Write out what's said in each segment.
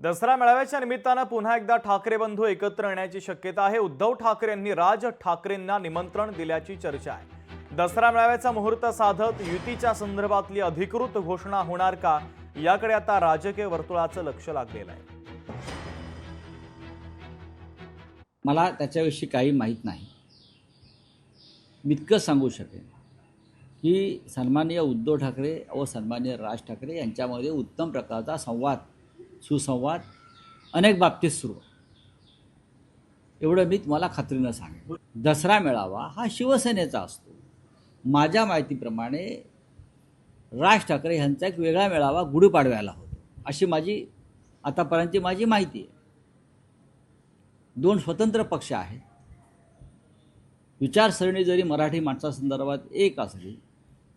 दसरा मेळाव्याच्या निमित्तानं पुन्हा एकदा ठाकरे बंधू एकत्र येण्याची शक्यता आहे। उद्धव ठाकरे यांनी राज ठाकरेंना निमंत्रण दिल्याची चर्चा आहे। दसरा मेळाव्याचा मुहूर्त साधत युतीच्या संदर्भातली अधिकृत घोषणा होणार का, याकडे आता राजकीय वर्तुळाचं लक्ष लागलेलं आहे। मला त्याच्याविषयी काही माहीत नाही। मी इतकं सांगू शकेन की सन्माननीय उद्धव ठाकरे व सन्माननीय राज ठाकरे यांच्यामध्ये उत्तम प्रकारचा संवाद सुसंवाद अनेक बाबतीत सुरू आहे, एवढं मी तुम्हाला खात्रीनं सांगेन। दसरा मेळावा हा शिवसेनेचा असतो। माझ्या माहितीप्रमाणे राज ठाकरे यांचा एक वेगळा मेळावा गुढीपाडव्याला होतो, अशी माझी आतापर्यंतची माहिती आहे। दोन स्वतंत्र पक्ष आहेत। विचारसरणी जरी मराठी माणसासंदर्भात एक असली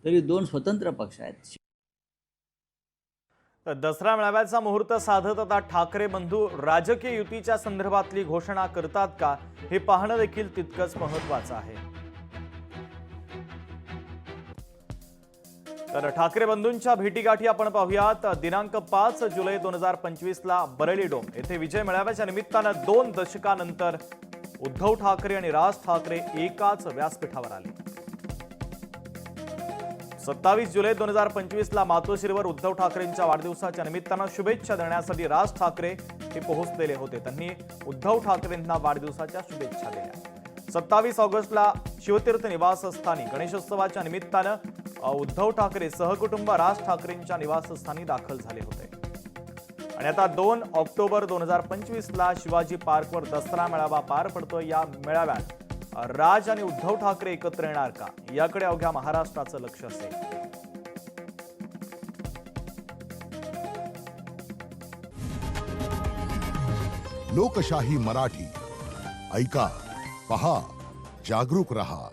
तरी दोन स्वतंत्र पक्ष आहेत। दसरा मेळाव्याचा मुहूर्त साधत आता ठाकरे बंधू राजकीय युतीच्या संदर्भातली घोषणा करतात का, हे पाहणं देखील तितकंच महत्त्वाचं आहे। तर ठाकरे बंधूंच्या भेटीगाठी आपण पाहूयात। दिनांक 5 जुलै 2025 ला बरेली डोम येथे विजय मेळाव्याच्या निमित्तानं 2 दशकानंतर उद्धव ठाकरे आणि राज ठाकरे एकाच व्यासपीठावर आले। 27 जुलै 2025 ला मातोश्रीवर उद्धव ठाकरेंच्या वाढदिवसाच्या निमित्तानं शुभेच्छा देण्यासाठी राज ठाकरे हे पोहोचलेले होते। त्यांनी उद्धव ठाकरेंना वाढदिवसाच्या शुभेच्छा दिल्या। 27 ऑगस्टला शिवतीर्थ निवासस्थानी गणेशोत्सवाच्या निमित्तानं उद्धव ठाकरे सहकुटुंब राज ठाकरेंच्या निवासस्थानी दाखल झाले होते। आणि आता 2 ऑक्टोबर 2025 ला शिवाजी पार्कवर दसरा मेळावा पार पडतो। या मेळाव्यात राज आणि उद्धव ठाकरे एकत्र येणार का, याकडे अवघ्या महाराष्ट्राचं लक्ष असेल। लोकशाही मराठी ऐका, पहा, जागरूक रहा।